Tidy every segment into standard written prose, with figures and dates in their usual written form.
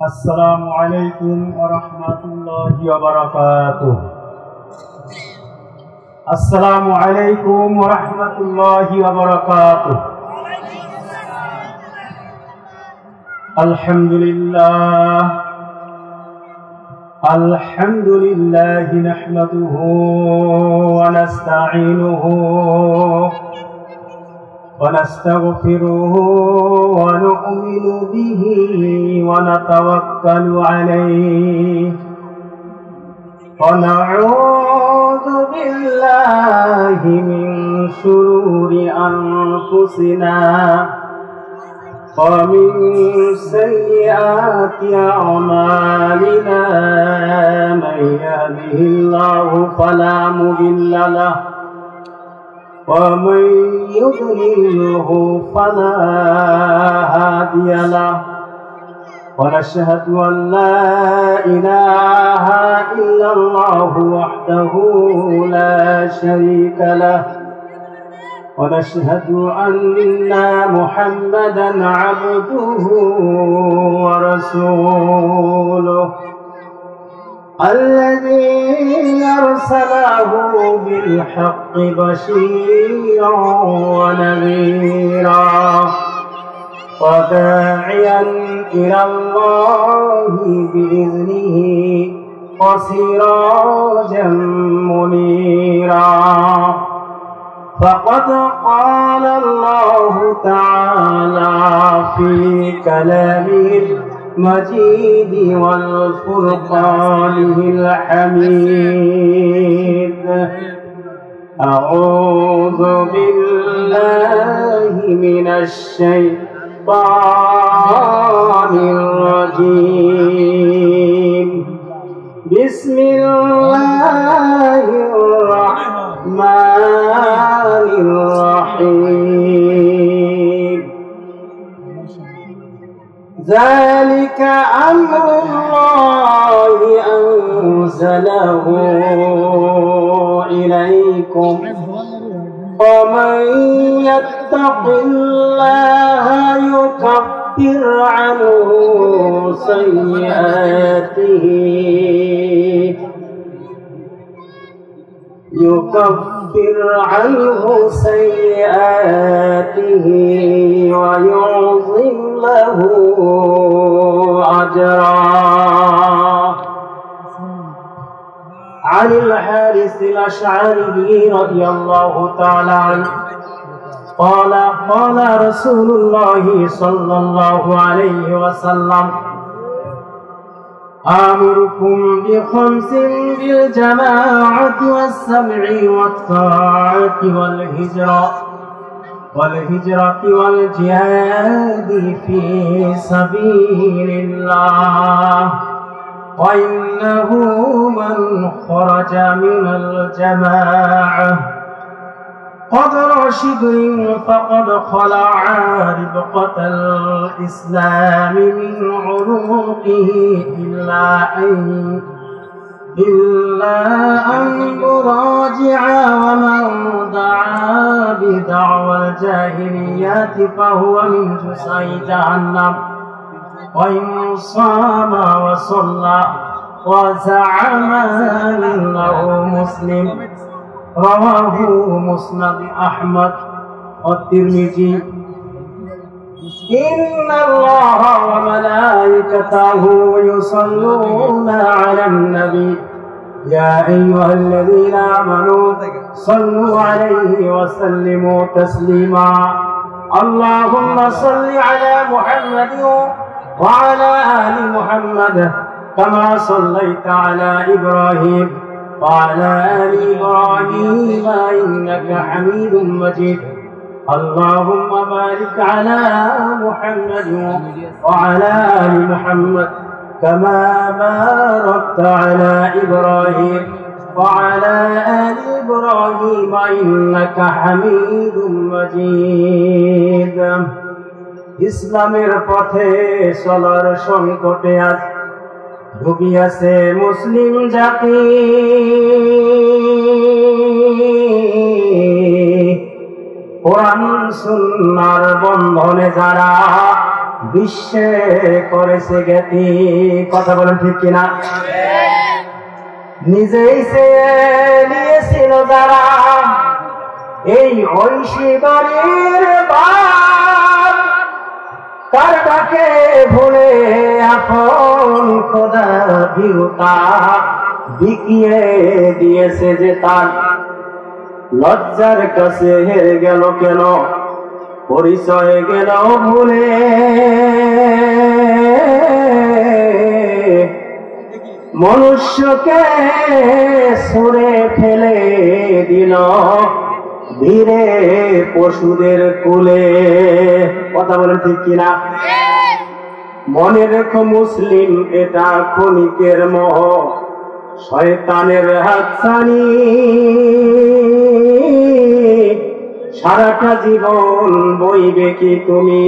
السلام عليكم ورحمة الله وبركاته. السلام عليكم ورحمة الله وبركاته. الحمد لله نحمده ونستعينه ونستغفره ونؤمن به ونتوكل عليه ونعوذ بالله من شرور أنفسنا ومن سيئات أعمالنا من يهده الله فلا مضل له ومن يضلله فلا هادي له ونشهد أن لا إله إلا الله وحده لا شريك له ونشهد أن محمدا عبده ورسوله الذي أرسله بالحق بشيرا ونذيرا وداعيا إلى الله بإذنه وسراجا منيرا فقد قال الله تعالى في كلامه المجيد والفرقانه الحميد أعوذ بالله من الشيطان الرجيم بسم الله الرحمن الرحيم ذلك أمر الله أنزله إليكم ومن يتق الله يكفر عنه سيئاته ويعظم له أجرا عن الحارث الأشعري رضي الله تعالى عنه قال قال رسول الله صلى الله عليه وسلم آمركم بخمس بالجماعة والسمع والطاعة والهجرة والجهاد في سبيل الله وإنه من خرج من الجماعة قدر شبر فقد خلع ربقة الإسلام من عنقه إلا أن يراجع ومن دعا بدعوى الجاهليات فهو من جزء جهنم وإن صام وصلى وزعم أنه مسلم رواه مسند أحمد والترمذي إن الله وملائكته يصلون على النبي يا أيها الذين آمنوا صلوا عليه وسلموا تسليما اللهم صل على محمد وعلى آل محمد كما صليت على إبراهيم وعلى آل إبراهيم إنك حميد مجيد اللهم بارك على محمد وعلى آل محمد كما باركت على إبراهيم وعلى آل إبراهيم إنك حميد مجيد ইসলামের পথে চলার সংকটে আজ ডুবিয়াছে মুসলিম জাতি কোরআন সুন্নাহর বন্ধনে যারা বিশ্বে করেছে জ্ঞাতি। কথা বলেন ঠিক কিনা? নিজেই চেয়ে নিয়েছিল যারা এই ঐশীগণের বাপ, তার ডাকে ভুলে আপন খোদা ভিউতা বিকিয়ে দিয়েছে যে তার। লজ্জার কাছে হেরে গেল কেন, পরিচয় গেল ভুলে। মনুষ্যকে ছুঁড়ে ফেলে দিল ধীরে পশুদের কুলে। কথা বলেন ঠিক কিনা? মনে রেখো মুসলিম, এটা ক্ষণিকের মোহ, শয়তানের হাতছানি। সারাটা জীবন বইবে কি তুমি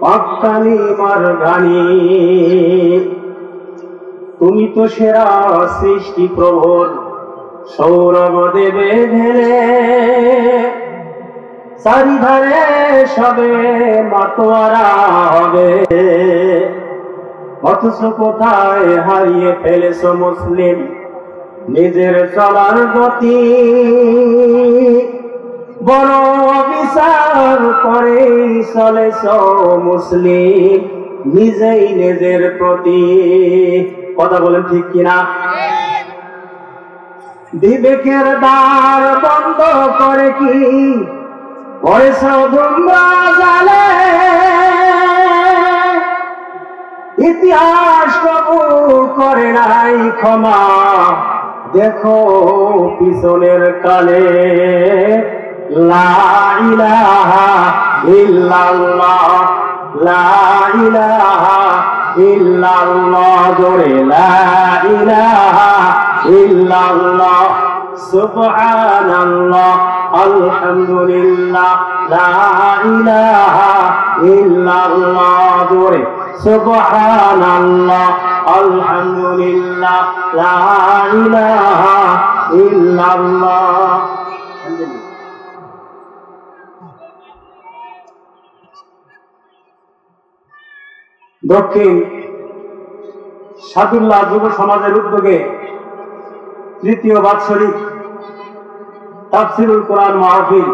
পাক্কানি মারঘানি। তুমি তো সেরা সৃষ্টি প্রভুর সৌরভ দেবে ঢেলে, চারিধারে সবে মাতোয়ারা হবে। অথচ কোথায় হারিয়ে ফেলেছ মুসলিম নিজের চলার গতি। বড় বিচার করে চলেছ মুসলিম নিজেই নিজের প্রতি। কথা বলেন ঠিক কিনা? বিবেকের দ্বার বন্ধ করে কি করেছ তোমরা জালে। ইতিহাস কবুল করে নাই ক্ষমা, দেখো পিছনের কালে। লা ইলাহা ইল্লাল্লাহ, লা ইলাহা ইল্লাল্লাহ, জোরে লা ইলাহা ইল্লাল্লাহ, সুবহানাল্লাহ, আলহামদুলিল্লাহ, লা ইলাহা ইল্লাল্লাহ, জোরে সুবহানাল্লাহ, আলহামদুলিল্লাহ, লা ইলাহা ইল্লাল্লাহ। দক্ষিণ সাদুল্লাহ যুব সমাজের উদ্যোগে তৃতীয় বাৎসরিক তাফসিরুল কোরআন মাহফিল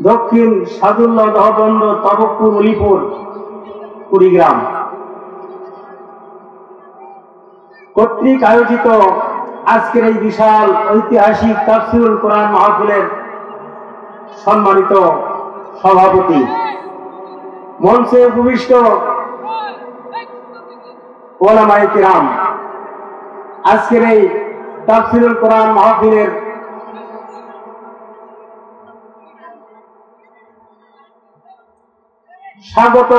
দক্ষিণ সাদুল্লাহ দহবন্দ তবকপুর উলিপুর কুড়িগ্রাম কর্তৃক আয়োজিত আজকের এই বিশাল ঐতিহাসিক তাফসিরুল কোরআন মাহফিলের সম্মানিত সভাপতি, মঞ্চে উপবিষ্ট ওলামায়ে কিরাম, আজকের এই তাফসিরুল কোরআন মাহফিলের স্বাগত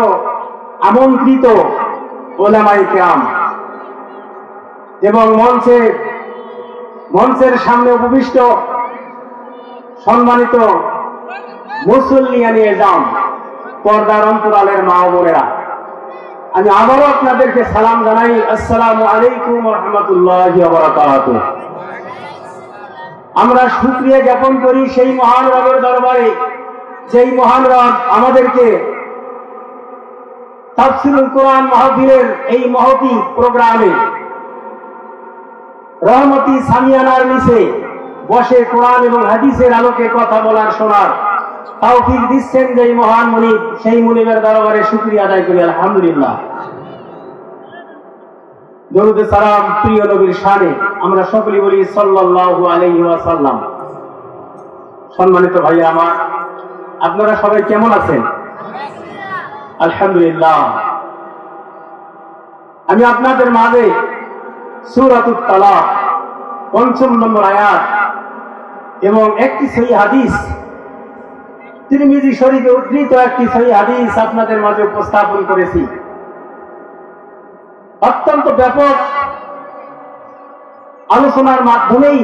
আমন্ত্রিত ওলামায়ে কিরাম এবং মঞ্চের সামনে উপবিষ্ট সম্মানিত মুসল্লিয়া নিয়ে যান পর্দার অন্তরালের মা ও বোনেরা, আমি আবারও আপনাদেরকে সালাম জানাই। আসসালামু আলাইকুম ওয়া রাহমাতুল্লাহি ওয়া বারাকাতুহু। আমরা শুকরিয়া জ্ঞাপন করি সেই মহান রবের দরবারে, যেই মহান রব আমাদেরকে তাফসিরুল কোরআন মাহফিলের এই মহতি প্রোগ্রামে রহমতি সামিয়ানার নিচে বসে কোরআন এবং হাদিসের আলোকে কথা বলার শোনার তৌফিক দিচ্ছেন যেই মহান মুনিব, সেই মুনিবের দরবারে শুকরিয়া আদায় করি আলহামদুলিল্লাহ। দরুদ সালাম প্রিয় নবীর শানে আমরা সকলেই বলি সাল্লাল্লাহু আলাইহি ওয়াসাল্লাম। সম্মানিত ভাই আমার, আপনারা সবাই কেমন আছেন? আলহামদুলিল্লাহ। আমি আপনাদের মাঝে সূরাতুত তালাক ৫ম নম্বর আয়াত এবং একটি সহিহ হাদিস, তিরমিজি শরীফে উদ্ধৃত একটি সহিহ হাদিস আপনাদের মাঝে উপস্থাপন করেছি। অত্যন্ত ব্যাপক আলোচনার মাধ্যমেই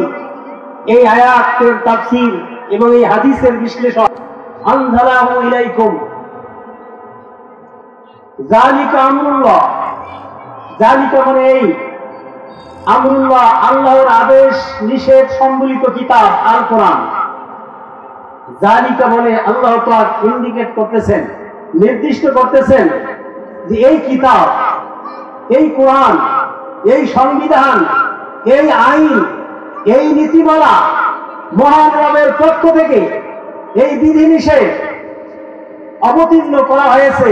এই আয়াতের তাফসীর এবং এই হাদিসের বিশ্লেষণ। আনজালাহু ইলাইকুম যালিকা আমরুল্লাহ, যালিকা মানে এই, আমরুল্লাহ আল্লাহর আদেশ নিষেধ সম্বলিত কিতাব আল কোরআন। যালিকা বলে আল্লাহ পাক ইন্ডিকেট করতেছেন নির্দিষ্ট করতেছেন যে এই কিতাব, এই কোরআন, এই সংবিধান, এই আইন, এই নীতিমালা মহান রবের পক্ষ থেকে এই বিধিনিষেধ অবতীর্ণ করা হয়েছে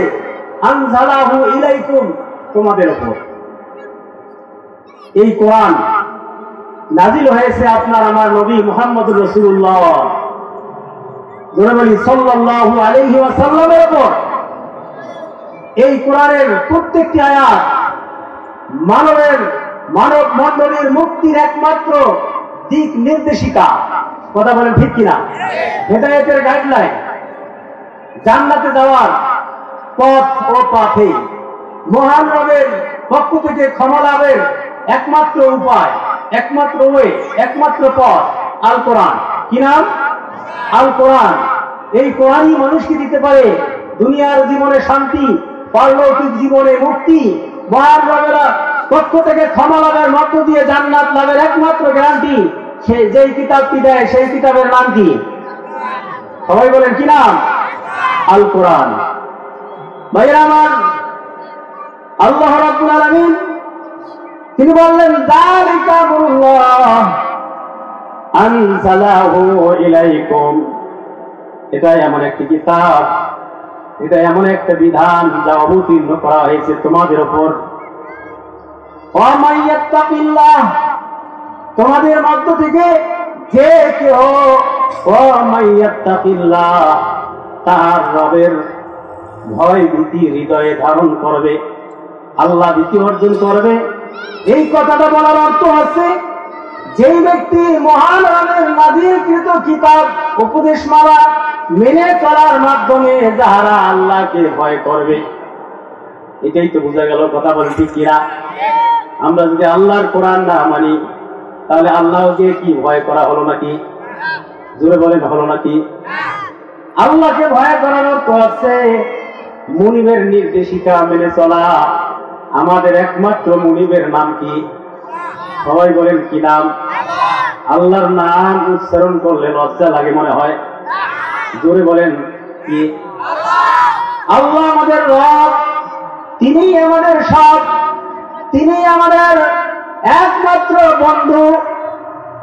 আনজালাহু ইলাইকুম, তোমাদের উপর। এই কোরআন নাজিল হয়েছে আপনার আমার নবী মুহাম্মদুর রাসূলুল্লাহ সাল্লাল্লাহু আলাইহি ওয়াসাল্লামের উপর। এই কোরআনের প্রত্যেকটি আয়াত মানব মণ্ডলীর মুক্তির একমাত্র দিক নির্দেশিকা। কথা বলেন ঠিক কিনা? হেদায়েতের গাইডলাইন, জান্নাতে যাওয়ার পথ ও পাথে, মহান রবের পক্ষ থেকে ক্ষমা লাভের একমাত্র উপায়, একমাত্র ওয়ে, একমাত্র পথ আল কোরআন। কি নাম? আল কোরআন। এই কোরআনই মানুষকে দিতে পারে দুনিয়ার জীবনে শান্তি, পারলৌকিক জীবনে মুক্তি, মহান রবের পক্ষ থেকে ক্ষমা লাভের মধ্য দিয়ে জান্নাত লাভের একমাত্র গ্যারান্টি। সে যেই কিতাবটি দেয় সেই কিতাবের নাম কি? সবাই বলেন কি নাম? আল কোরআন। ভাইরা আমার, আল্লাহ রাব্বুল আলামিন তিনি বললেন যালিকা আমরুল্লাহ আনজালাহু ইলাইকুম, এটা এমন একটি কিতাব, এটা এমন একটা বিধান যা অবতীর্ণ করা হয়েছে তোমাদের উপর। ওয়া মাইয়াত্তাকিল্লাহ, তোমাদের মধ্য থেকে যে কেউ ওয়া মাইয়াত্তাকিল্লাহ তার রবের ভয় ভীতি হৃদয়ে ধারণ করবে, আল্লাহ ভীতি অর্জন করবে। এই কথাটা বলার অর্থ হচ্ছে যেই ব্যক্তি মহান রবের নাযিলকৃত কিতাব উপদেশমালা মেনে চলার মাধ্যমে যাহারা আল্লাহকে ভয় করবে, এটাই তো বোঝা গেল। কথা বলেন ঠিক কিনা? আমরা যদি আল্লাহর কোরআন না মানি তাহলে আল্লাহকে কি ভয় করা হলো নাকি? জোরে বলেন, হলো নাকি? আল্লাহকে ভয় করার অর্থ হচ্ছে মুনিবের নির্দেশিকা মেনে চলা। আমাদের একমাত্র মুনিবের নাম কি? সবাই বলেন কি নাম? আল্লাহর নাম উচ্চারণ করলে লজ্জা লাগে মনে হয়। জোরে বলেন কি? আল্লাহ আমাদের রব, তিনি আমাদের সব, তিনি আমাদের একমাত্র বন্ধু।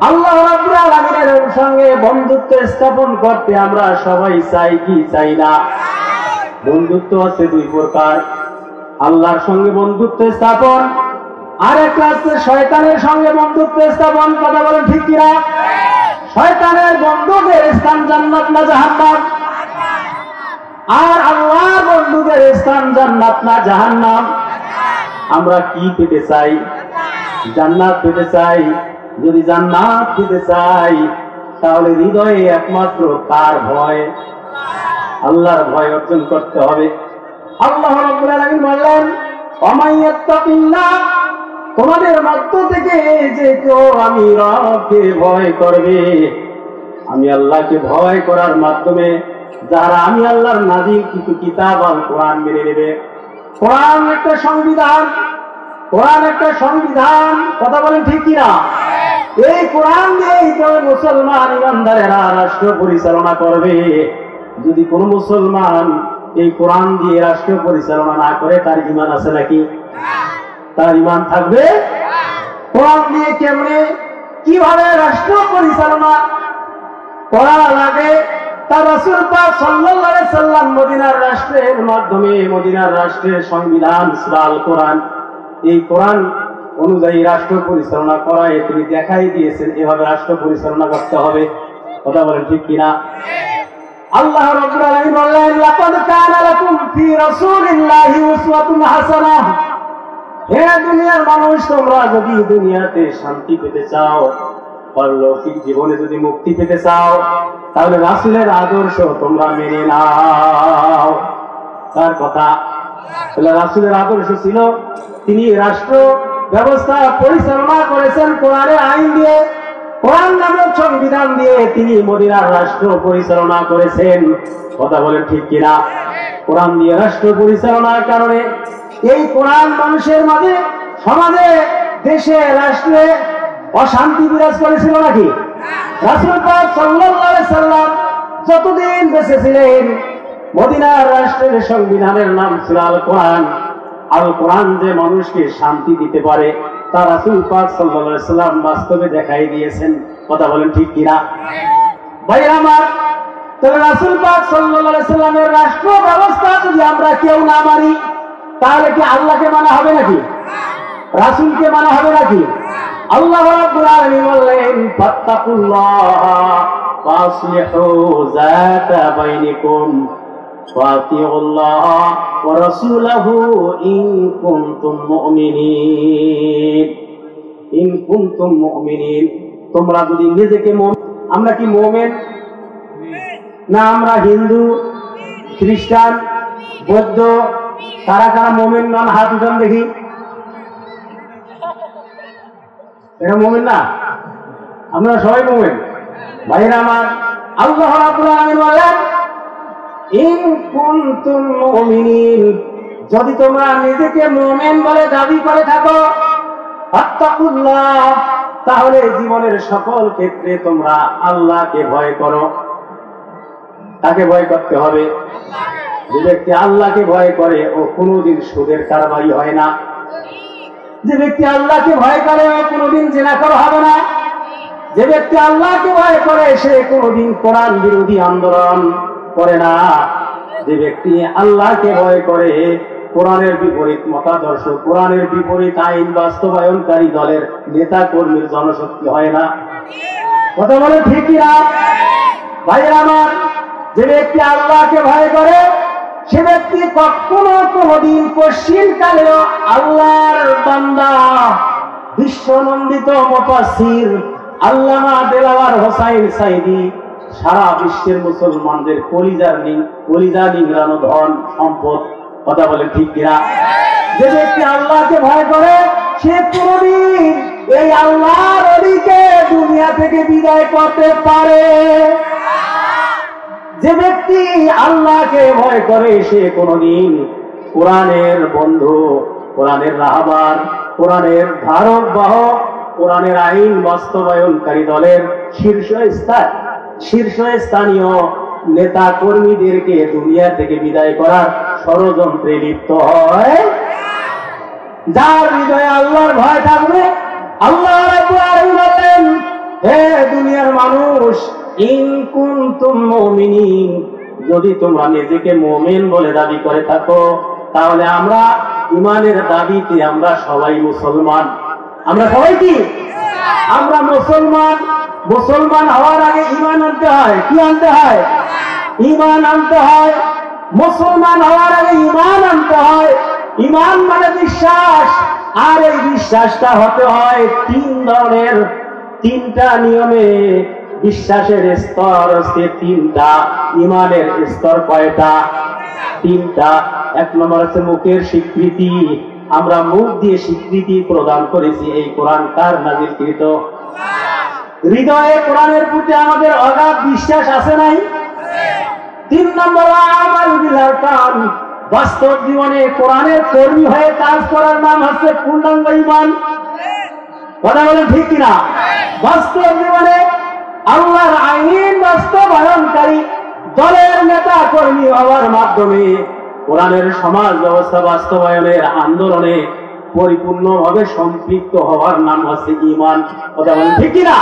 আল্লাহ রাব্বুল আলামিনের সঙ্গে বন্ধুত্ব স্থাপন করতে আমরা সবাই চাই কি চাই না? বন্ধুত্ব আছে দুই প্রকার, আল্লাহর সঙ্গে বন্ধুত্ব স্থাপন, আর একটা আছে শয়তানের সঙ্গে বন্ধুত্ব স্থাপন। কথা বলেন ঠিক কিনা? শয়তানের বন্ধুদের স্থান জান্নাত না জাহান্নাম? আর আল্লাহর বন্ধুদের স্থান জান্নাত না জাহান্নাম? আমরা কি পেতে চাই? জান্নাত পেতে চাই। যদি জান্নাত পেতে চাই তাহলে হৃদয়ে একমাত্র কার ভয়? আল্লাহর ভয় অর্জন করতে হবে। আল্লাহ রাব্বুল আলামিন বললেন ওয়া মাইয়াত্তাকিল্লাহ, তোমাদের মধ্য থেকে যে কেউ আমি রবকে ভয় করবে, আমি আল্লাহকে ভয় করার মাধ্যমে যারা আমি আল্লাহর নাযিলকৃত কিতাব আল কোরআন মেনে নেবে। কোরআন একটা সংবিধান, কোরআন একটা সংবিধান। কথা বলেন ঠিক কিনা? এই কোরআন দিয়েই তো মুসলমান ইমানদারেরা রাষ্ট্র পরিচালনা করবে। যদি কোন মুসলমান এই কোরআন দিয়ে রাষ্ট্র পরিচালনা না করে তার ঈমান আছে নাকি? তার ঈমান থাকবে? কোরআন দিয়ে কেমনে কিভাবে রাষ্ট্র পরিচালনা করা লাগে তা রাসূল পাক সাল্লাল্লাহু আলাইহি সাল্লাম মদিনার রাষ্ট্রের মাধ্যমে, মদিনার রাষ্ট্রের সংবিধান সূরা আল কোরআন, এই কোরআন অনুযায়ী রাষ্ট্র পরিচালনা করায় তিনি দেখাই দিয়েছেন এভাবে রাষ্ট্র পরিচালনা করতে হবে। কথা বলেন ঠিক কিনা? আল্লাহ রাব্বুল আলামিন বললেন লাকাদ কানা লাকুম ফি রাসূলিল্লাহি উসওয়াতুন হাসানাহ, হে দুনিয়ার মানুষ, তোমরা যদি দুনিয়াতে শান্তি পেতে চাও, পারলৌকিক জীবনে যদি মুক্তি পেতে চাও, তাহলে রাসূলের আদর্শ তোমরা মেনে নাও। তার কথা তাহলে রাসূলের আদর্শ ছিল তিনি রাষ্ট্র ব্যবস্থা পরিচালনা করেছেন কোরআনের আইন দিয়ে, কোরআন নামক সংবিধান দিয়ে তিনি মদিনার রাষ্ট্র পরিচালনা করেছেন। কথা বলেন ঠিক কিনা? কোরআন দিয়ে রাষ্ট্র পরিচালনার কারণে এই কোরআন মানুষের মাঝে, সমাজে, দেশে, রাষ্ট্রে অশান্তি বিরাজ করেছিল নাকি? রাসূল পাক সাল্লাল্লাহু আলাইহি সাল্লাম যতদিন বেঁচে ছিলেন মদিনার রাষ্ট্রের সংবিধানের নাম ছিল আল কোরআন। আল কোরআন যে মানুষকে শান্তি দিতে পারে তা রাসূল পাক সাল্লাল্লাহু আলাইহি সাল্লাম বাস্তবে দেখাই দিয়েছেন। কথা বলেন ঠিক কিনা? ভাইরা আমার, তবে রাসূল পাক সাল্লাল্লাহু আলাইহি সাল্লামের রাষ্ট্র ব্যবস্থা যদি আমরা কেউ না মানি তাহলে কি আল্লাহকে মানা হবে নাকি? রাসূলকে মানা হবে নাকি? আল্লাহ রাব্বুল আলামিন বললেন, ফাত্তাকুল্লাহ ওয়াসলিহু যাতা বাইনিকুম ওয়াতিউল্লাহ ওয়া রাসূলাহু ইন কুনতুম মুমিনিন। ইন কুনতুম মুমিনিন, তোমরা যদি নিজেকে আমরা কি মুমিন না? আমরা হিন্দু, খ্রিস্টান, বৌদ্ধ, কারা কারা মুমিন নন? হাত উঠান দেখি। এরা মুমিন না? আমরা সবাই মুমিন। ভাইরা আমার, আল্লাহ রাব্বুল আলামিন বলেন, ইন কুনতুম মুমিনিন, যদি তোমরা নিজেকে মুমিন বলে দাবি করে থাকো, ফাত্তাকুল্লাহ, তাহলে জীবনের সকল ক্ষেত্রে তোমরা আল্লাহকে ভয় করো। তাকে ভয় করতে হবে। যে ব্যক্তি আল্লাহকে ভয় করে ও কোনোদিন সুদের কারবারি হয় না। যে ব্যক্তি আল্লাহকে ভয় করে ও কোনোদিন জিনাকার হবে না। যে ব্যক্তি আল্লাহকে ভয় করে সে কোনোদিন কোরআন বিরোধী আন্দোলন করে না। যে ব্যক্তি আল্লাহকে ভয় করে কোরআনের বিপরীত মতাদর্শ, কোরআনের বিপরীত আইন বাস্তবায়নকারী দলের নেতা কর্মীর জনশক্তি হয় না। কথা বলে ঠিক কিনা? ভাইরা আমার, যে ব্যক্তি আল্লাহকে ভয় করে সে ব্যক্তি কখনো কোনদিন পশ্চিমকালেও আল্লাহর বান্দা বিশ্বনন্দিত মুফাসসির আল্লামা দেলাওয়ার হোসাইন সাইদি সারা বিশ্বের মুসলমানদের কলিজা নিংড়ানো ধন সম্পদ। কথা বলে ঠিক কিনা? যে ব্যক্তি আল্লাহকে ভয় করে সে কোনদিন এই আল্লাহর ওলিকে দুনিয়া থেকে বিদায় করতে পারে। যে ব্যক্তি আল্লাহকে ভয় করে সে কোনদিন কোরআনের বন্ধু, কোরআনের রাহবার, কোরআনের ধারক বাহক, কোরআনের আইন বাস্তবায়নকারী দলের শীর্ষস্থানীয় নেতা কর্মীদেরকে দুনিয়া থেকে বিদায় করার ষড়যন্ত্রে লিপ্ত হয়। যার হৃদয়ে আল্লাহর ভয় থাকবে, আল্লাহ রাব্বুল আলামিন বলেন, হে দুনিয়ার মানুষ, ইন কুনতুম মুমিনিন, যদি তোমরা নিজেকে মুমিন বলে দাবি করে থাকো তাহলে আমরা ঈমানের দাবিতে আমরা সবাই মুসলমান। আমরা সবাই কি? আমরা মুসলমান। মুসলমান হওয়ার আগে ঈমান আনতে হয়। কি আনতে হয়? ঈমান আনতে হয়। মুসলমান হওয়ার আগে ঈমান আনতে হয়। ঈমান মানে বিশ্বাস, আর এই বিশ্বাসটা হতে হয় তিন ধরনের, তিনটা নিয়মে। বিশ্বাসের স্তর হচ্ছে তিনটা। ঈমানের স্তর কয়টা? তিনটা। এক নম্বর হচ্ছে মুখের স্বীকৃতি। আমরা মুখ দিয়ে স্বীকৃতি প্রদান করেছি এই কোরআন কার নাযিলকৃত। হৃদয়ে কোরআনের প্রতি আমাদের অগাধ বিশ্বাস আছে নাই? তিন নম্বর আমাল বিল আরকান, বাস্তব জীবনে কোরআনের কর্মী হয়ে কাজ করার নাম হচ্ছে পূর্ণাঙ্গ ঈমান। কথা বলেন ঠিক কিনা? বাস্তব জীবনে আল্লাহর আইন বাস্তবায়নকারী দলের নেতা কর্মী হওয়ার মাধ্যমে কোরআনের সমাজ ব্যবস্থা বাস্তবায়নের আন্দোলনে পরিপূর্ণভাবে সম্পৃক্ত হওয়ার নাম হচ্ছে ঈমান। কথা বলেন ঠিক কিনা?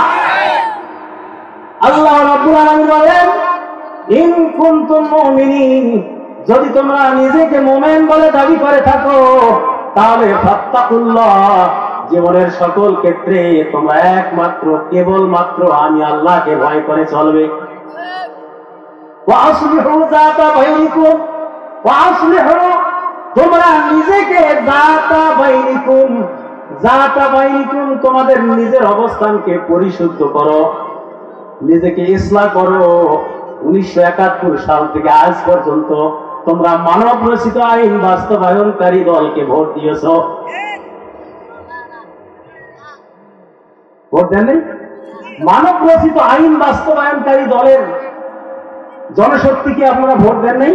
আল্লাহ রাব্বুল আলামিন বলেন, ইন কুনতুম মুমিনিন, যদি তোমরা নিজেকে মুমিন বলে দাবি করে থাকো তাহলে ফাত্তাকুল্লাহ, জীবনের সকল ক্ষেত্রে তোমরা একমাত্র কেবলমাত্র আমি আল্লাহকে ভয় করে চলবে। ওয়া আসলিহু যাতা বাইনিকুম, ওয়া আসলিহু, তোমরা নিজেকে যাতা বাইনিকুম, যাতা বাইনিকুম, তোমাদের নিজের অবস্থানকে পরিশুদ্ধ করো, নিজেকে ইসলাহ করো। 1971 সাল থেকে আজ পর্যন্ত তোমরা মানব রচিত আইন বাস্তবায়নকারী দলকে ভোট দিয়েছ। ভোট দেননি? মানব রচিত আইন বাস্তবায়নকারী দলের জনশক্তিকে আপনারা ভোট দেন নাই?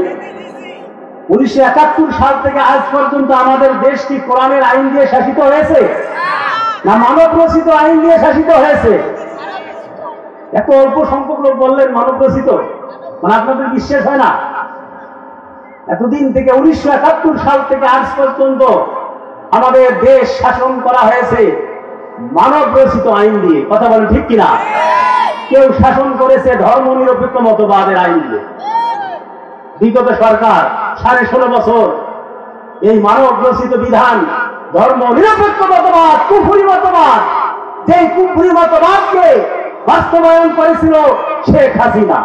1971 সাল থেকে আজ পর্যন্ত আমাদের দেশ কি কোরআনের আইন দিয়ে শাসিত হয়েছে না মানব রচিত আইন দিয়ে শাসিত হয়েছে? এত অল্প সংখ্যক লোক বললেন মানব রচিত, মানে আপনাদের বিশ্বাস হয় না? এতদিন থেকে 1971 সাল থেকে আজ পর্যন্ত আমাদের দেশ শাসন করা হয়েছে মানব রচিত আইন দিয়ে। কথা বলেন ঠিক কিনা? কেউ শাসন করেছে ধর্ম নিরপেক্ষ মতবাদের আইন দিয়ে। বিগত সরকার 16.5 বছর এই মানব রচিত বিধান, ধর্ম নিরপেক্ষ মতবাদ, কুফরি মতবাদ, যে কুফরি মতবাদকে বাস্তবায়ন করেছিল শেখ হাসিনা।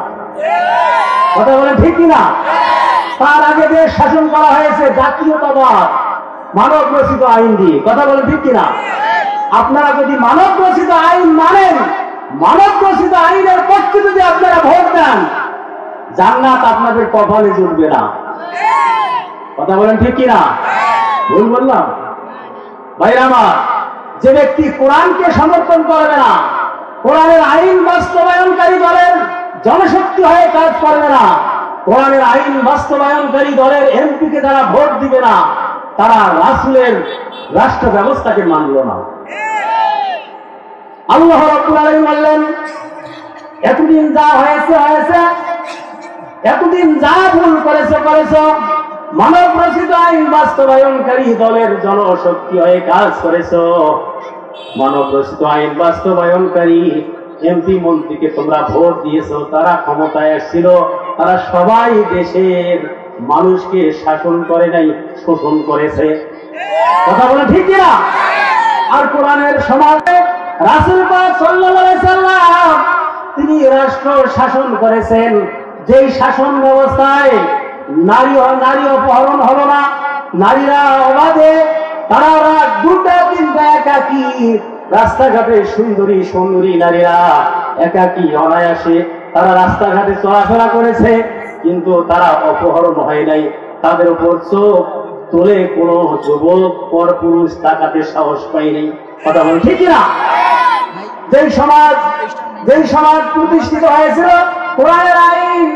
কথা বলেন ঠিক কিনা? তার আগে দেশ শাসন করা হয়েছে জাতীয়তাবাদ মানব রচিত আইন দিয়ে। কথা বলেন ঠিক কিনা? আপনারা যদি মানব রচিত আইন মানেন, মানব রচিত আইনের পক্ষে যদি আপনারা ভোট দেন, জান্নাত আপনাদের কপালে জুটবে না। কথা বলেন ঠিক কিনা? ভুল বললাম? ভাইরা আমার, যে ব্যক্তি কোরআনকে সমর্থন করবে না, কোরআনের আইন বাস্তবায়নকারী দলের জনশক্তি হয়ে কাজ করবে না, কোরআনের আইন বাস্তবায়নকারী দলের এমপিকে যারা ভোট দিবে না, তারা রাসূলের রাষ্ট্র ব্যবস্থাকে মানল না। আল্লাহ রাব্বুল আলামিন বললেন, এতদিন যা হয়েছে হয়েছে, এতদিন যা ভুল করেছো, মানব রচিত আইন বাস্তবায়নকারী দলের জনশক্তি হয়ে কাজ করেছো, মানব রচিত আইন বাস্তবায়নকারী এমপি মন্ত্রীকে তোমরা ভোট দিয়েছো, তারা ক্ষমতায় এসেছিল, তারা সবাই দেশের মানুষকে শাসন করে নাই, শোষণ করেছে। কথা বলে ঠিক কিনা? আর কোরআনের সমাজে রাসূল পাক সাল্লাল্লাহু আলাইহি সাল্লাম তিনি রাষ্ট্র শাসন করেছেন, যেই শাসন ব্যবস্থায় নারী অপহরণ হলো না, নারীরা অবাধে, তারা রাত 2টা-3টা একাকী রাস্তাঘাটে সুন্দরী সুন্দরী নারীরা একাকী অনায়াসে তারা রাস্তাঘাটে চলাফেরা করেছে, কিন্তু তারা অপহরণ হয় নাই। তাদের উপর চোখ তোলে কোন যুবক পর পুরুষ তাকাতে সাহস পায় নাই। কথা বলেন ঠিক না? যেই সমাজ প্রতিষ্ঠিত হয়েছিল কোরআনের আইন,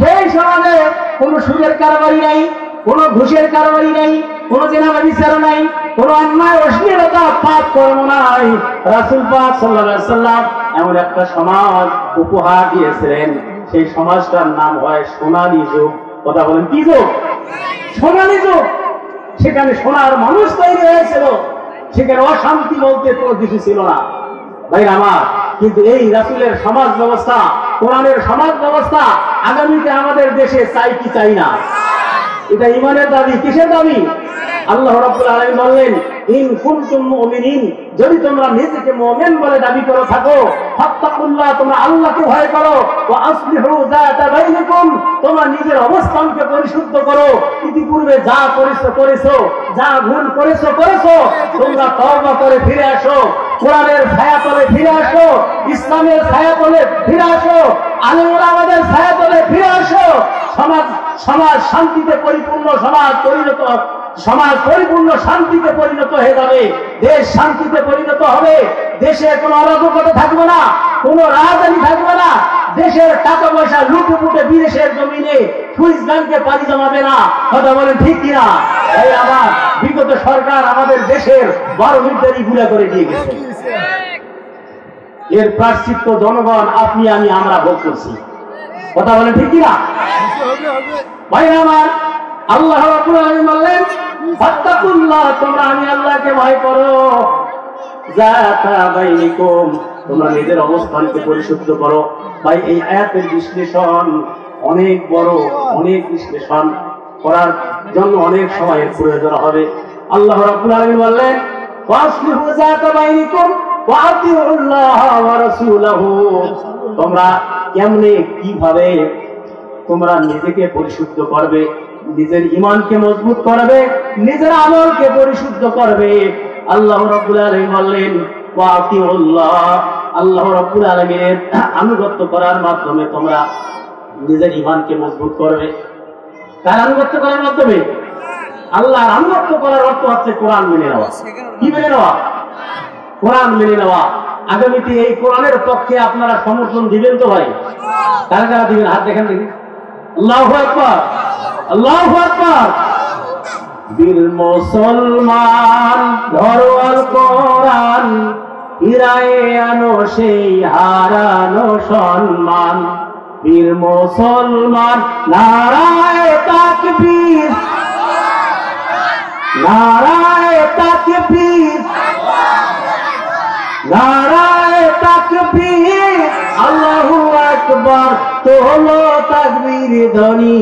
সেই সমাজে কোন সুদের কারবারি নাই, কোন ঘুষের কারবারি নাই, কোন জেনা ব্যভিচার নাই, কোন অন্যায় অশ্লীলতা পাপ কর্ম নাই। রাসূল পাক সাল্লাল্লাহু আলাইহি সাল্লাম এমন একটা সমাজ উপহার দিয়েছিলেন, সেই সমাজটার নাম হয় সোনালী যুগ। কথা বলেন কি যুগ? সোনালী যুগ। সেখানে সোনার মানুষ তৈরি হয়েছিল, সেখানে অশান্তি বলতে তো কিছু ছিল না। ভাই আমার, কিন্তু এই রাসূলের সমাজ ব্যবস্থা, কোরআনের সমাজ ব্যবস্থা আগামীতে আমাদের দেশে চাই কি চাই না? এটা ঈমানের দাবি। কিসের দাবি? আল্লাহ রাব্বুল আলামিন বললেন, ইন কুনতুম মুমিনিন, যদি তোমরা নিজেকে মুমিন বলে দাবি করে থাকো, ফাত্তাকুল্লাহ, তোমরা আল্লাহকে ভয় করো, ওয়া আসলিহু যাতা বাইনিকুম, তোমরা নিজের অবস্থানকে পরিশুদ্ধ করো। ইতিপূর্বে যা করেছো, যা ভুল করেছো, তোমরা তওবা করে ফিরে আসো, কোরআনের ছায়াতলে ফিরে আসো, ইসলামের ছায়াতলে ফিরে আসো, আলেমরা আমাদের ছায়াতলে ফিরে আসো। সমাজ শান্তিতে পরিপূর্ণ সমাজ পরিপূর্ণ শান্তিতে পরিণত হয়ে যাবে, দেশ শান্তিতে পরিণত হবে, দেশে কোনো অরাজকতা থাকবে না, কোনো রাজধানী থাকবে না, দেশের টাকা পয়সা লুটে পুটে বিদেশের জমিনে সুইস ব্যাংকে পাড়ি জমাবে না। কথা বলেন ঠিক কিনা? এই আবার বিগত সরকার আমাদের দেশের 12 মিনিটারি গুলা করে দিয়ে গেছে। এর প্রায়শ্চিত্ত জনগণ, আপনি আমি আমরা ভোগ করছি। কথা বলেন ঠিক কিনা? ভাই আমার, আল্লাহ রাব্বুল আলামিন বললেন, ফাত্তাকুল্লাহ, তোমরা আমি আল্লাহকে ভয় করো, যাতা বাইনিকুম, তোমরা নিজের অবস্থানকে পরিশুদ্ধ করো। ভাই এই আয়াতের বিশ্লেষণ অনেক বড়, অনেক বিশ্লেষণ করার জন্য অনেক সময়ের প্রয়োজন হবে। আল্লাহ রাব্বুল আলামিন বললেন, ওয়াসলিহু যাতা বাইনিকুম ওয়া আতিউল্লাহ ওয়া রাসূলাহু, তোমরা কেমনে কিভাবে তোমরা নিজেকে পরিশুদ্ধ করবে, নিজের ঈমানকে মজবুত করবে, নিজের আমলকে পরিশুদ্ধ করবে। আল্লাহ রাব্বুল আলামিন বললেন, ওয়া আতিউল্লাহ, আল্লাহ রাব্বুল আলামিনের আনুগত্য করার মাধ্যমে তোমরা নিজের ঈমানকে মজবুত করবে। কার আনুগত্য করার মাধ্যমে? আল্লাহর আনুগত্য করার অর্থ হচ্ছে কোরআন মেনে নেওয়া। কি মেনে নেওয়া? কোরআন মেনে নেওয়া। আগামীতে এই কোরআনের পক্ষে আপনারা সমর্থন দিবেন তো ভাই? কারা কারা দিবেন? হাত দেখেন দেখি। আল্লাহু আকবার, আল্লাহু আকবার। বীর মুসলমান ধরো আল কোরআন, ফিরায়ে আনো সেই হারানো সম্মান। বীর মুসলমান নারায়ে তাকবীর, নারায়ে তাকবীর, নারায়ে তাকবীর, আল্লাহু আকবার। তোলো তাকবীর ধ্বনি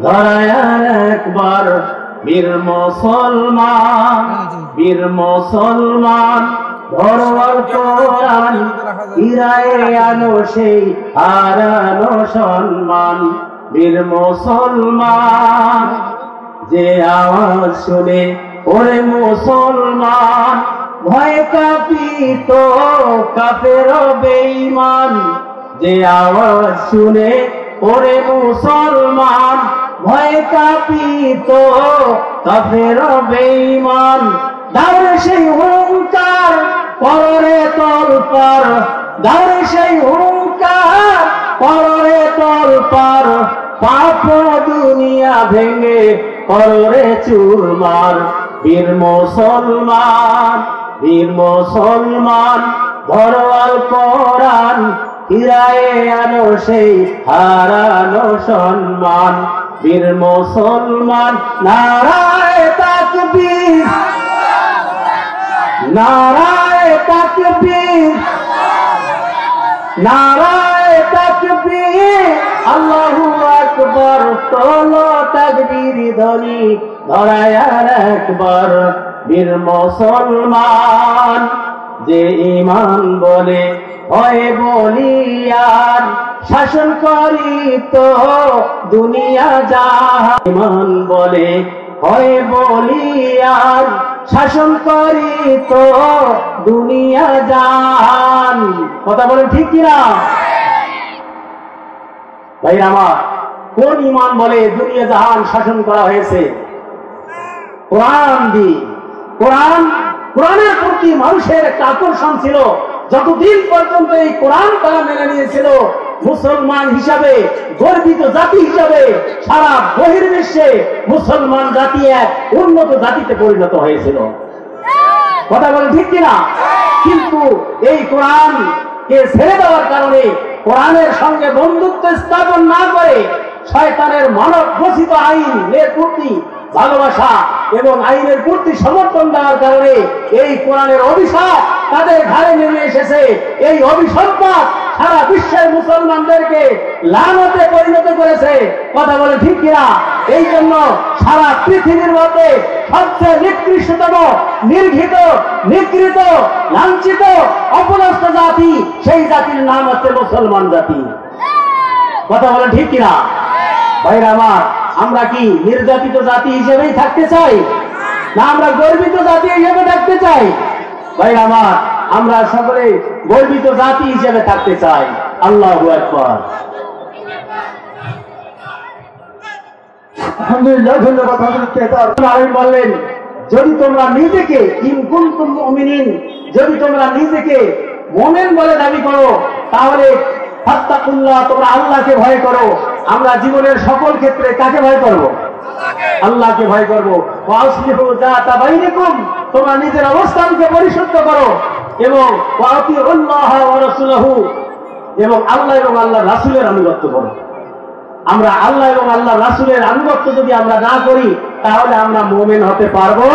ধরায় আর একবার। বীর মুসলমান, বীর মুসলমান, ধরো আর কোরআন, ফিরায়ে আনো সেই হারানো সম্মান। বীর মুসলমান, যে আওয়াজ শুনে ওরে মুসলমান, ভয় কাঁপিত কাফের বেঈমান। যে আওয়াজ শুনে ওরে মুসলমান, ভয় কাঁপিত কাফের বেঈমান। দাওরে সেই হুঙ্কার, পরে তলপার, দাওরে সেই হুঙ্কার, পরে তলপার। পাপ দুনিয়া ভেঙে পরে চুরমার। বীর মুসলমান, বীর মুসলমান, ধরো আল কোরআন, ফিরায়ে আনো সেই হারানো সম্মান। বীর মুসলমান, নারায়ে তাকবীর, নারায়ে তাকবীর, নারায়ে তাকবীর, আল্লাহু আকবার। তোলো তাকবীর ধ্বনি ধরায় আর একবার। বীর মুসলমান, যে ঈমান বলে হয় বলিয়ান, শাসন করিত দুনিয়া জাহান। ঈমান বলে হয় বলিয়ান, শাসন করিত দুনিয়া জাহান। কথা বলেন ঠিক কিনা ভাই আমার? কোন ঈমান বলে দুনিয়া জাহান শাসন করা হয়েছে? কোরআন দিয়ে। কোরআন, কোরআনের প্রতি মানুষের একটা আকর্ষণ ছিল। যতদিন পর্যন্ত এই কোরআন তারা মেনে নিয়েছিল, মুসলমান হিসাবে, গর্বিত জাতি হিসাবে সারা বহির্বিশ্বে মুসলমান জাতি এক উন্নত জাতিতে পরিণত হয়েছিল। কথা বলেন ঠিক কিনা? কিন্তু এই কোরআনকে ছেড়ে দেওয়ার কারণে, কোরআনের সঙ্গে বন্ধুত্ব স্থাপন না করে শয়তানের মানব রচিত আইনের প্রতি ভালোবাসা এবং আইনের প্রতি সমর্থন দেওয়ার কারণে এই কোরআনের অভিশাপ তাদের ঘাড়ে নেমে এসেছে। এই অভিসম্পাত সারা বিশ্বের মুসলমানদেরকে লানতে পরিণত করেছে। কথা বলে ঠিক কিনা? এই জন্য সারা পৃথিবীর মধ্যে সবচেয়ে নিকৃষ্টতম, নির্ঘৃত, নিগৃহীত, লাঞ্ছিত, অপদস্থ জাতি, সেই জাতির নাম হচ্ছে মুসলমান জাতি। কথা বলে ঠিক কিনা ভাইরা আমার? আমরা কি নির্যাতিত জাতি হিসেবেই থাকতে চাই, না আমরা গর্বিত জাতি হিসেবে থাকতে চাই? ভাইরা আমার, আমরা সকলে গর্বিত জাতি হিসেবে থাকতে চাই। আল্লাহু আকবার। আলহামদুলিল্লাহ, ধন্যবাদ। আল্লাহ বললেন, যদি তোমরা নিজেকে ইন কুনতুম মুমিনিন, যদি তোমরা নিজেকে মুমিন বলে দাবি করো, তাহলে ফাত্তাকুল্লাহ, তোমরা আল্লাহকে ভয় করো। আমরা জীবনের সকল ক্ষেত্রে কাকে ভয় করব? আল্লাহকে ভয় করব। ওয়াসলিহু যাতা বাইনিকুম, তোমরা নিজের অবস্থানকে পরিশুদ্ধ করো এবং ওয়াতিউল্লাহ ওয়া রাসূলহু, এবং আল্লাহ এবং আল্লাহর রাসূলের আনুগত্য করো। আমরা আল্লাহ এবং আল্লাহর রাসূলের আনুগত্য যদি আমরা না করি, তাহলে আমরা মুমিন হতে পারবো?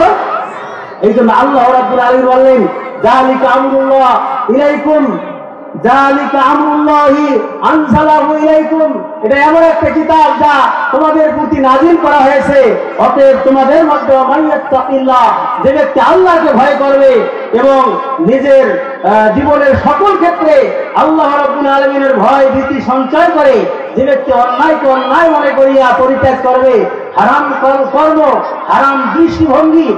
এই জন্য আল্লাহ রাব্বুল আলামিন বললেন, যালিকা আমরুল্লাহ ইলাইকুম, যালিকা আমরুল্লাহি আনজালাহু ইলাইকুম, এটা এমন একটা কিতাব যা তোমাদের প্রতি নাজিল করা হয়েছে। অতএব তোমাদের মধ্যে মাইয়াত্তাকিল্লাহ, যে ব্যক্তি আল্লাহকে ভয় করবে এবং নিজের জীবনের সকল ক্ষেত্রে আল্লাহ রাব্বুল আলামিনের ভয় ভীতি সঞ্চয় করে, যে ব্যক্তি অন্যায়কে অন্যায় মনে করিয়া পরিত্যাগ করবে, হারাম কর্ম, হারাম দৃষ্টিভঙ্গি,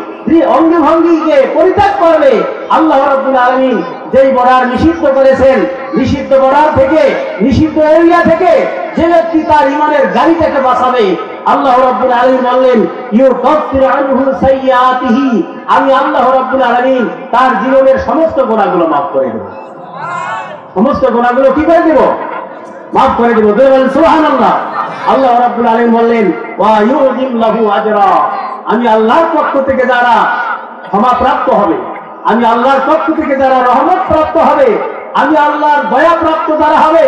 অঙ্গভঙ্গিকে পরিত্যাগ করবে, আল্লাহ রাব্বুল আলামিন যেই বর্ডার নিষিদ্ধ করেছেন, নিষিদ্ধ বর্ডার থেকে, নিষিদ্ধ এরিয়া থেকে যে ব্যক্তি তার ইমানের গাড়িটাকে বাঁচাবে, আল্লাহ রাব্বুল আলামিন বললেন, ইউকাফিরু আনহু সাইয়্যাতিহি, আমি আল্লাহ রাব্বুল আলামিন তার জীবনের সমস্ত গুনাহগুলো মাফ করে দেব। সমস্ত গুনাহগুলো কি করে দেব? মাফ করে দেব। বলেন সুবহানাল্লাহ। আল্লাহ রাব্বুল আলামিন বললেন, ওয়া ইউযিম লাহু আজরা, আমি আল্লাহর পক্ষ থেকে যারা ক্ষমা প্রাপ্ত হবে, আমি আল্লাহর পক্ষ থেকে যারা রহমত প্রাপ্ত হবে, আমি আল্লাহর দয়া প্রাপ্ত যারা হবে,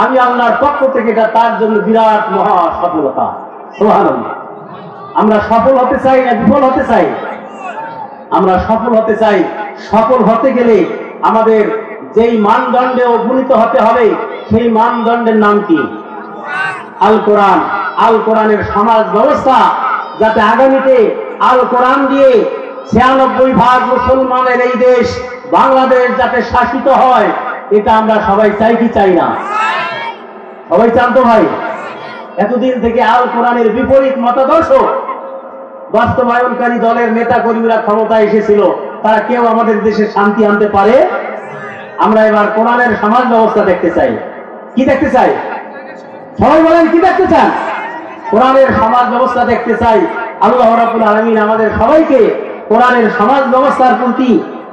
আমি আল্লাহর পক্ষ থেকে তার জন্য বিরাট মহা সফলতা। সুবহানাল্লাহ। আমরা সফল হতে চাই না বিফল হতে চাই? আমরা সফল হতে চাই। সফল হতে গেলে আমাদের যেই মানদণ্ডে উপনীত হতে হবে সেই মানদণ্ডের নাম কি? আল কোরআন। আল কোরআনের সমাজ ব্যবস্থা যাতে আগামীতে আল কোরআন দিয়ে 96% মুসলমানের এই দেশ বাংলাদেশ যাতে শাসিত হয়, এটা আমরা সবাই চাই কি চাই না? সবাই চান তো ভাই? এতদিন থেকে আল কোরআনের বিপরীত মতাদর্শ বাস্তবায়নকারী দলের নেতা কর্মীরা ক্ষমতায় এসেছিল, তারা কেউ আমাদের দেশে শান্তি আনতে পারে? আমরা এবার কোরআনের সমাজ ব্যবস্থা দেখতে চাই। কি দেখতে চাই? সবাই বলেন কি দেখতে চান? কোরআনের সমাজ ব্যবস্থা দেখতে চাই। আল্লাহ রাব্বুল আলামিন আমাদের সবাইকে কোরআনের সমাজ ব্যবস্থার প্রতি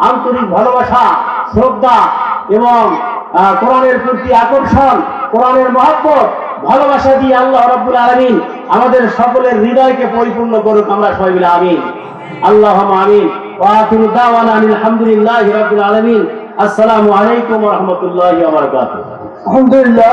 আন্তরিক ভালোবাসা, শ্রদ্ধা এবং কোরআনের প্রতি আকর্ষণ, কোরআনের মহব্বত, ভালোবাসা দিয়ে আল্লাহ রাব্বুল আলামিন আমাদের সকলের হৃদয়কে পরিপূর্ণ করুক। আমরা সবাই মিলে আমিন। আল্লাহুম্মা আমিন। ওয়া আখিরু দাওয়ানা আলহামদুলিল্লাহি রাব্বিল আলামিন। আসসালামু আলাইকুম ওয়া রাহমাতুল্লাহি ওয়া বারাকাতুহু। আলহামদুলিল্লাহ।